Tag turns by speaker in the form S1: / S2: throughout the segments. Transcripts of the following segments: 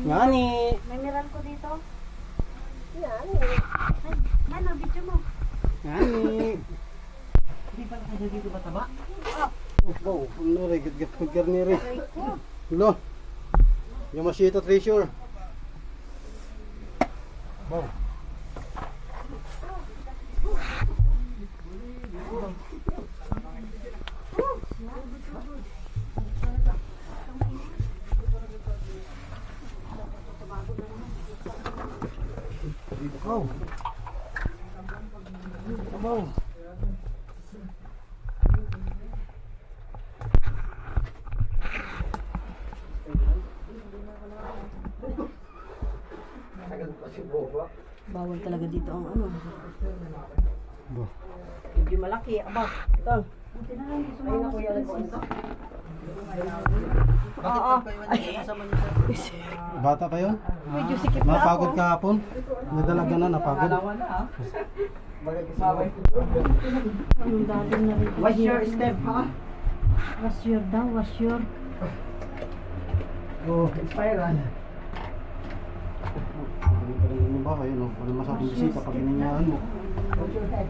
S1: Ngani.
S2: May mineral ko dito.
S3: Ngani.
S2: Yan, ang video mo.
S1: Ngani.
S3: Hindi pa kayo dito mataba?
S1: Wow, ano rin, gagawin ni rin. Hello. Yung Machito Treasure. Wow. Wow. Wow.
S2: Bawal talaga dito ang ano.
S1: Bo.
S3: Hindi malaki. Aba, ito.
S2: Buti na lang gusto
S3: Ayun
S2: mo
S3: na kuya lang po
S2: princess.
S3: ito.
S2: Oo.
S1: Bata pa yun?
S2: Medyo sikip na ako.
S1: Napagod kahapon? Nadalaga na, napagod.
S3: Kalawan na ah.
S2: Anong dati na rin.
S3: What's your step ha?
S2: What's your daw? What's your?
S3: Oh, spiral.
S1: Pagaling pa rin yung bahay, no? Wala masyadong bisita pag ininyahan mo.
S3: What's your head?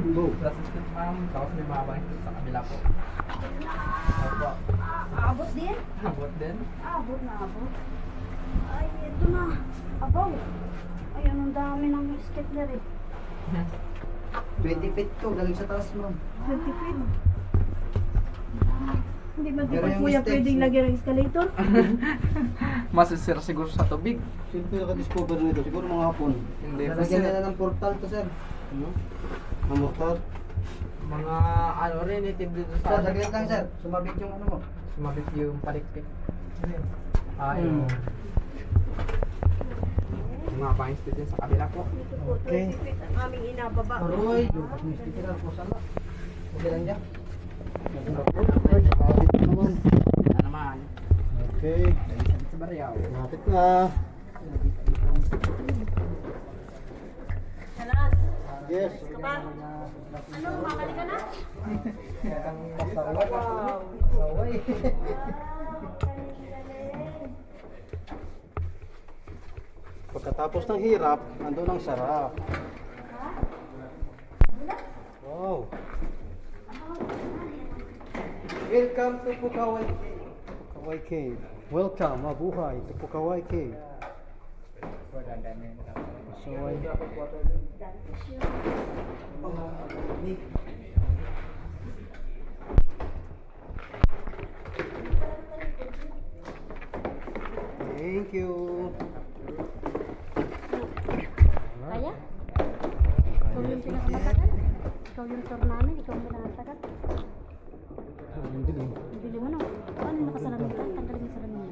S1: Bo.
S4: Tapos may mabang sa kabila po. Opo.
S2: Abot din?
S4: Abot din.
S2: Abot na abot. Ay, ito na. Abaw. Ay, anong dami ng stapler eh.
S3: 20 feet to, galing sa taas mo.
S2: 20 feet. Hindi ba
S3: Pero
S2: di
S3: yung
S2: kuya
S3: steps
S2: pwedeng
S3: mo-
S2: lagyan ng escalator?
S4: Masisira siguro sa tubig.
S1: Siyempre naka-discover nito, siguro mga hapon.
S4: Hindi po
S3: Lalagyan
S4: sir.
S3: nila ng portal to, sir.
S1: Ano? Ang motor.
S4: Mga ano rin, native dito
S3: Sir,
S4: sa
S3: saglit lang, sir. Sumabit yung ano mo.
S4: Sumabit yung palikpik.
S1: Hmm.
S4: Mga bangs din sa kabila po.
S2: Dito po,
S1: Okay.
S2: 20 feet ang aming inababa.
S3: Aroy, yung sticker po sana. Okay lang dyan.
S1: Lapit naman.
S4: Yan naman.
S1: Okay.
S4: Sa Baryaw.
S1: Lapit na.
S2: Salas.
S1: Yes.
S2: Ka? Ano, mamali ka na?
S3: Kang masaway.
S2: Wow.
S3: Masaway.
S1: Pagkatapos ng hirap, nandun ang sarap. Wow.
S3: Welcome to Pukaway.
S1: Pukaway Cave. Welcome, mabuhay to Pukaway Cave. So, ay, thank you.
S2: Kaya? Ikaw yung pinakamatagal? Ikaw yung tour namin? Ikaw yung pinakamatagal?
S1: Ang dilim.
S2: Bili mo na. Paano nakasalamin ka? Tanggalin yung salamin mo.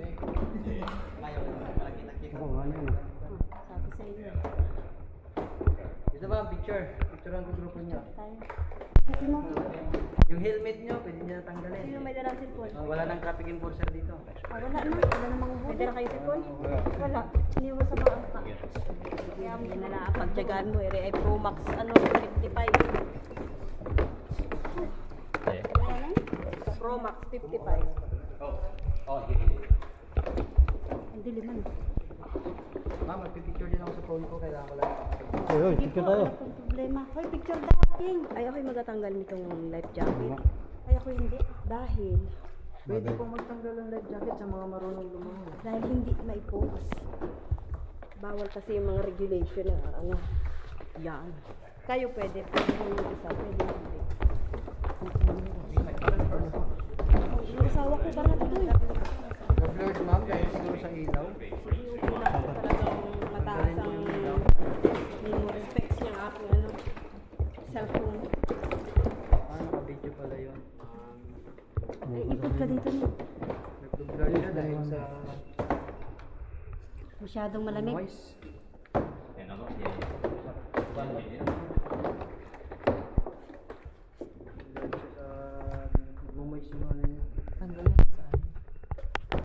S1: Oo, ano yun.
S2: Sabi sa iyo.
S3: Ito ba ang picture? Picture ang grupo niyo.
S2: Tayo. Ito mo.
S3: Yung helmet niyo, pwede niyo tanggalin.
S2: Sino may dalang cellphone?
S3: Wala nang traffic enforcer dito.
S2: Ah, wala na. Wala namang ubo. May dala kayo cellphone? Wala. Hindi mo sa baang ka. Kaya mo din na pagtyagaan mo. Ere ay Pro Max. Ano? 55. Ano? Pro Max 55. Ang diliman.
S3: Ma'am, magpipicture din ako sa phone ko. Kailangan ko lang.
S1: Hoy, hoy, picture tayo.
S2: Walang problema. Hoy, picture dating. Ay, ako'y magatanggal nitong life jacket. Ay, ako hindi. Dahil,
S3: Pwede pong magtanggal ng life jacket sa mga marunong lumangoy.
S2: dahil hindi maipost. Bawal kasi yung mga regulation na ano. Yan. Kayo pwede. Pwede yung isa. Pwede hindi. Yung asawa ko parang ito eh.
S3: Blurred ma'am, dahil siguro sa ilaw.
S2: Yung talagang mataas ang memory specs ng aking ano, cellphone.
S3: Naka-video pala yun.
S2: Ay, ipod ka dito niya.
S3: Nag-blur siya dahil sa
S2: Masyadong malamig.
S3: noise.